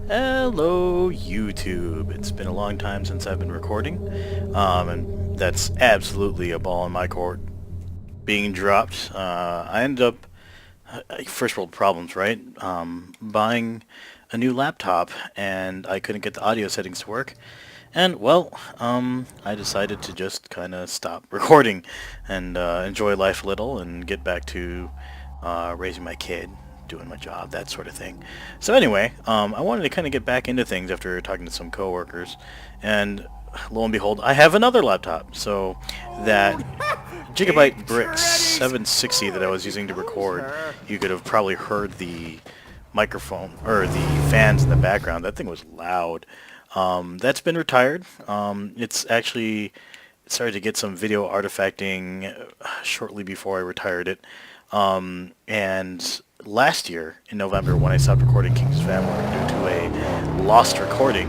Hello, YouTube. It's been a long time since I've been recording, and that's absolutely a ball in my court being dropped. I ended up, first world problems, right? Buying a new laptop, and I couldn't get the audio settings to work. And, well, I decided to just kind of stop recording and enjoy life a little and get back to raising my kid, doing my job, that sort of thing. So anyway, I wanted to kind of get back into things after talking to some coworkers, and lo and behold, I have another laptop. So that Gigabyte Brick 760 that I was using to record, you could have probably heard the microphone or the fans in the background. That thing was loud. That's been retired. It's actually started to get some video artifacting shortly before I retired it. And last year, in November, when I stopped recording King's Family due to a lost recording,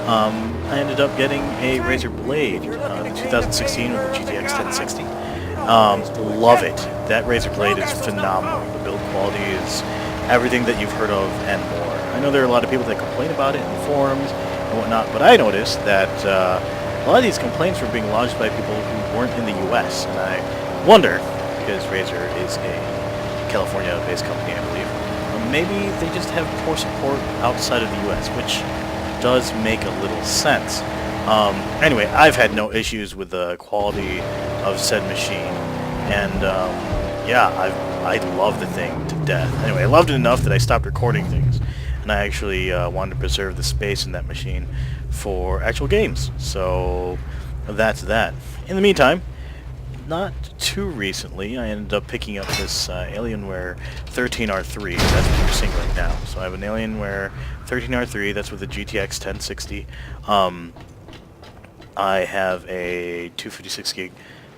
I ended up getting a Razer Blade 2016 with the GTX 1060. Love it. That Razer Blade is phenomenal. The build quality is everything that you've heard of and more. I know there are a lot of people that complain about it in the forums and whatnot, but I noticed that a lot of these complaints were being lodged by people who weren't in the US, and I wonder, because Razer is a California-based company, I believe, maybe they just have poor support outside of the US, which does make a little sense. Anyway, I've had no issues with the quality of said machine, and yeah, I love the thing to death. Anyway, I loved it enough that I stopped recording things, and I actually wanted to preserve the space in that machine for actual games. So that's that. In the meantime, not too recently, I ended up picking up this Alienware 13R3. That's what you're seeing right now. So I have an Alienware 13R3. That's with a GTX 1060. I have a 256 gig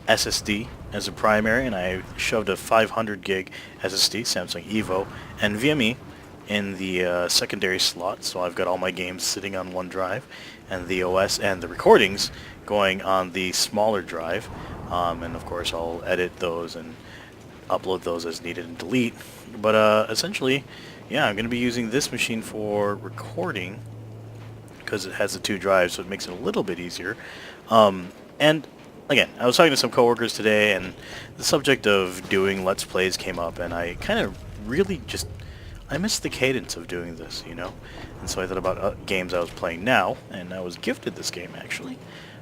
SSD as a primary, and I shoved a 500 gig SSD, Samsung Evo, NVMe in the secondary slot. So I've got all my games sitting on one drive, and the OS and the recordings going on the smaller drive. And of course I'll edit those and upload those as needed and delete. But essentially, yeah, I'm going to be using this machine for recording because it has the two drives, so it makes it a little bit easier. And again, I was talking to some coworkers today, and the subject of doing Let's Plays came up, and I kind of really just, I miss the cadence of doing this, you know? And so I thought about games I was playing now, and I was gifted this game, actually.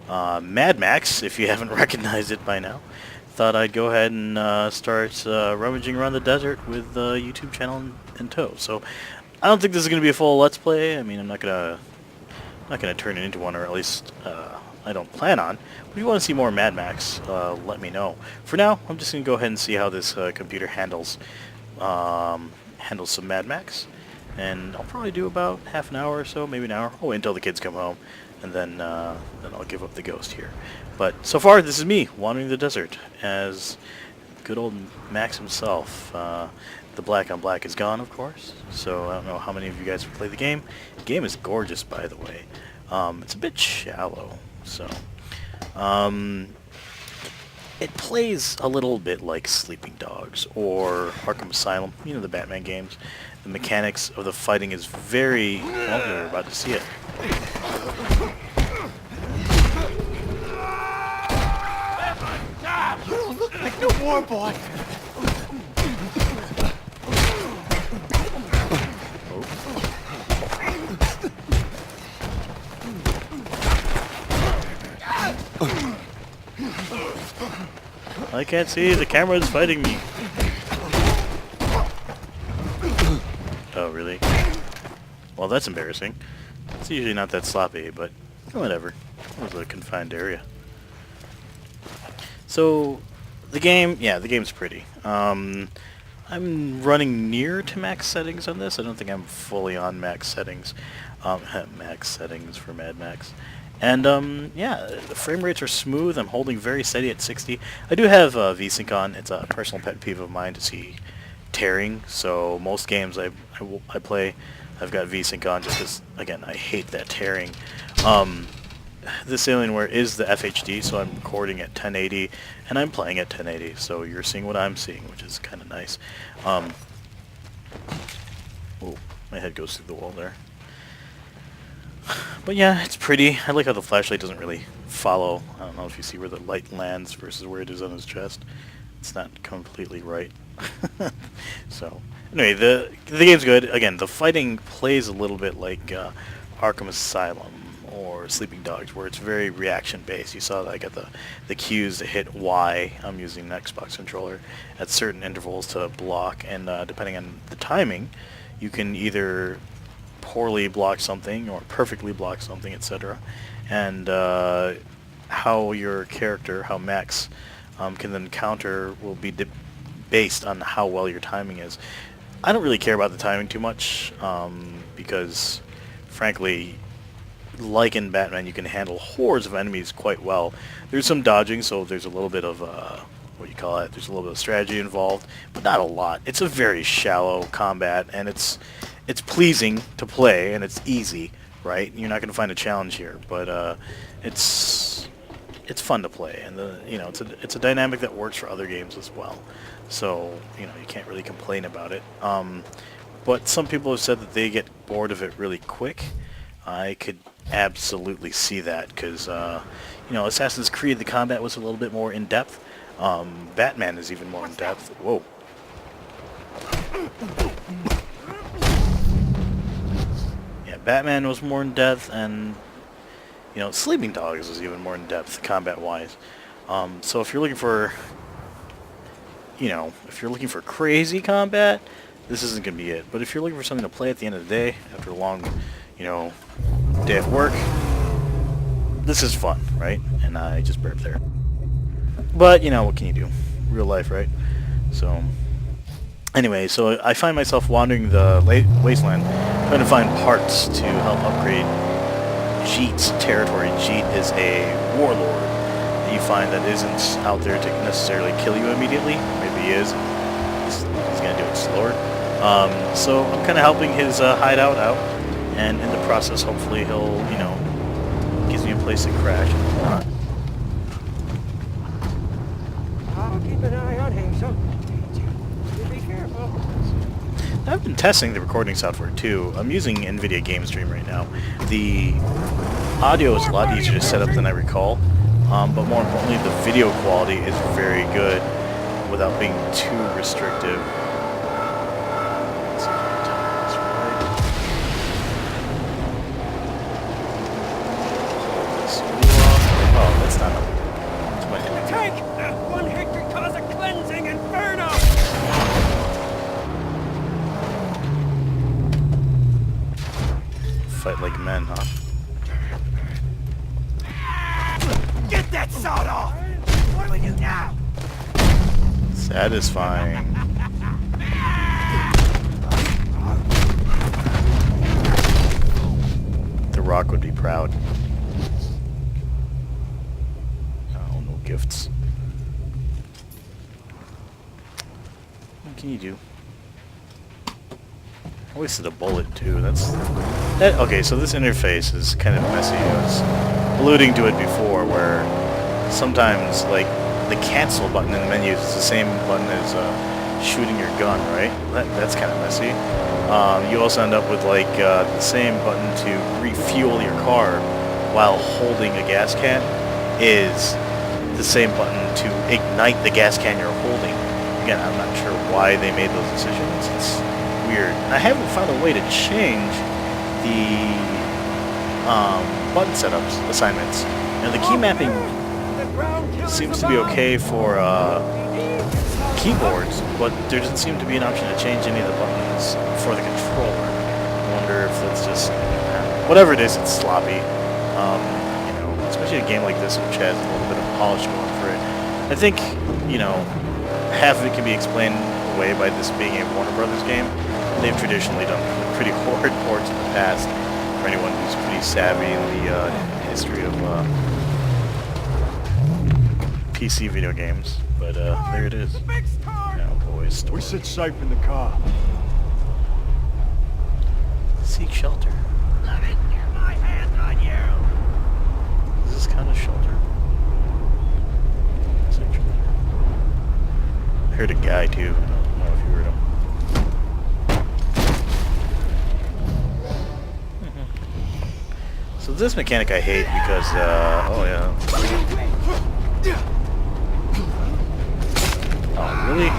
Mad Max, if you haven't recognized it by now. Thought I'd go ahead and start rummaging around the desert with the YouTube channel in tow. So I don't think this is going to be a full Let's Play. I mean, I'm not gonna turn it into one, or at least I don't plan on. But if you want to see more Mad Max, let me know. For now, I'm just going to go ahead and see how this computer handles some Mad Max. And I'll probably do about half an hour or so, maybe an hour. I'll wait until the kids come home, and then I'll give up the ghost here. But so far, this is me wandering the desert as good old Max himself. The black on black is gone, of course, so I don't know how many of you guys have played the game. The game is gorgeous, by the way. It's a bit shallow, so it plays a little bit like Sleeping Dogs or Arkham Asylum, you know, the Batman games. The mechanics of the fighting is very, well, you're about to see it. You don't look like no war boy. I can't see, the camera is fighting me. Oh, really? Well, that's embarrassing. It's usually not that sloppy, but whatever. It was a confined area. So, the game, yeah, the game's pretty. I'm running near to max settings on this. I don't think I'm fully on max settings. Max settings for Mad Max. And, yeah, the frame rates are smooth. I'm holding very steady at 60. I do have VSync on. It's a personal pet peeve of mine to see tearing. So most games I play, I've got VSync on just because, again, I hate that tearing. This Alienware is the FHD, so I'm recording at 1080, and I'm playing at 1080. So you're seeing what I'm seeing, which is kind of nice. Oh, my head goes through the wall there. But yeah, it's pretty. I like how the flashlight doesn't really follow. I don't know if you see where the light lands versus where it is on his chest. It's not completely right. So, anyway, the game's good. Again, the fighting plays a little bit like Arkham Asylum or Sleeping Dogs, where it's very reaction-based. You saw that I got the cues to hit Y. I'm using an Xbox controller at certain intervals to block, and depending on the timing, you can either poorly block something or perfectly block something, etc. And how your character, how Max can then counter will be based on how well your timing is. I don't really care about the timing too much because, frankly, like in Batman, you can handle hordes of enemies quite well. There's some dodging, so there's a little bit of what you call it. There's a little bit of strategy involved, but not a lot. It's a very shallow combat, and it's pleasing to play, and it's easy, right? You're not going to find a challenge here, but it's fun to play, and it's a dynamic that works for other games as well. So you can't really complain about it. But some people have said that they get bored of it really quick. I could absolutely see that because Assassin's Creed, the combat was a little bit more in depth. Batman is even more in depth. Whoa. Yeah, Batman was more in depth, and Sleeping Dogs was even more in depth combat-wise. So if you're looking for, crazy combat, this isn't going to be it. But if you're looking for something to play at the end of the day after a long, day at work, this is fun, right? And I just burped there. But what can you do? Real life, right? So anyway, so I find myself wandering the wasteland, trying to find parts to help upgrade Jeet's territory. Jeet is a warlord that you find that isn't out there to necessarily kill you immediately. Maybe he is. He's going to do it slower. So I'm kind of helping his hideout out, and in the process, hopefully he'll, gives me a place to crash and whatnot. I'll keep an eye on him, so you be careful. I've been testing the recording software too. I'm using NVIDIA GameStream right now. The audio is a lot easier to set up than I recall, but more importantly, the video quality is very good without being too restrictive. Let's see if I can time this right. Hold this off. Oh, that's not up. That's my hit. Tank! One hit could cause a cleansing inferno! Fight like men, huh? Get that sawed off! What do we do now? Satisfying. The Rock would be proud. Oh, no gifts. What can you do? I wasted a bullet too. Okay, so this interface is kind of messy. I was alluding to it before, where sometimes like the cancel button in the menus is the same button as shooting your gun, right? That's kind of messy. You also end up with like the same button to refuel your car while holding a gas can is the same button to ignite the gas can you're holding. Again, I'm not sure why they made those decisions. It's weird. And I haven't found a way to change the button setups assignments. The key mapping seems to be okay for keyboards, but there doesn't seem to be an option to change any of the buttons for the controller. I wonder if that's just whatever it is. It's sloppy, especially a game like this, which has a little bit of polish going for it. I think half of it can be explained away by this being a Warner Brothers game. They've traditionally done pretty horrid ports in the past. For anyone who's pretty savvy in the history of PC video games, but there it is. Cowboy story. We sit safe in the car. Seek shelter. Let it near my hand on you! Is this kind of shelter? I heard a guy too. I don't know if you heard him. this mechanic I hate because, oh yeah. Oh, really?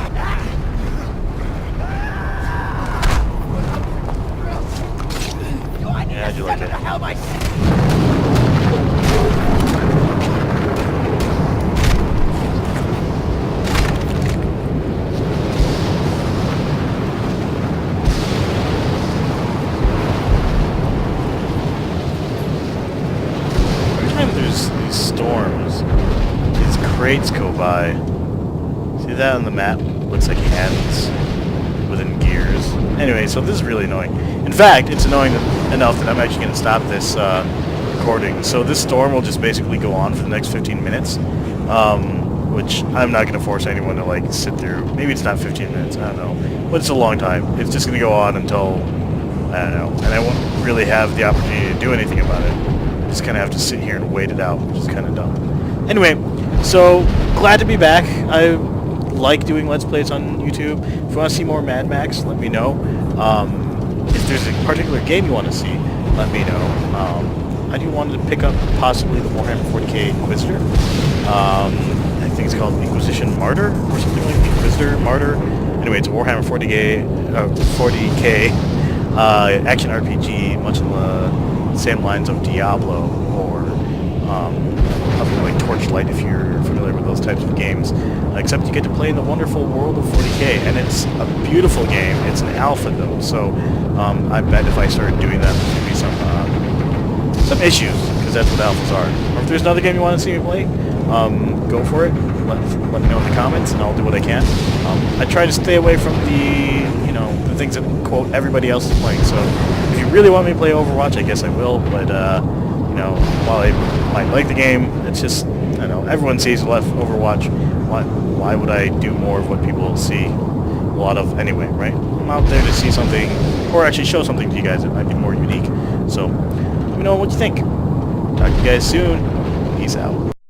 Yeah, how'd you like it? These storms, these crates go by. See that on the map? Looks like hands within gears. Anyway, so this is really annoying. In fact, it's annoying enough that I'm actually going to stop this recording. So this storm will just basically go on for the next 15 minutes, which I'm not going to force anyone to like sit through. Maybe it's not 15 minutes, I don't know. But it's a long time. It's just going to go on until, I don't know, and I won't really have the opportunity to do anything about it. Just kind of have to sit here and wait it out, which is kind of dumb. Anyway, so glad to be back. I like doing Let's Plays on YouTube. If you want to see more Mad Max, let me know. If there's a particular game you want to see, let me know. I do want to pick up possibly the Warhammer 40k Inquisitor. I think it's called Inquisition Martyr or something like Inquisitor Martyr. Anyway, it's a Warhammer 40k action RPG, much in the same lines of Diablo or something like Torchlight, if you're familiar with those types of games. Except you get to play in the wonderful world of 40k, and it's a beautiful game. It's an alpha though, so I bet if I started doing that, there's going to be some issues, because that's what alphas are. Or if there's another game you want to see me play, go for it. Let me know in the comments, and I'll do what I can. I try to stay away from the things that, quote, everybody else is playing. So if you really want me to play Overwatch, I guess I will. But, while I might like the game, it's just, I know, everyone sees left Overwatch. Why would I do more of what people see a lot of anyway, right? I'm out there to see something, or actually show something to you guys that might be more unique. So let me know what you think. Talk to you guys soon. Peace out.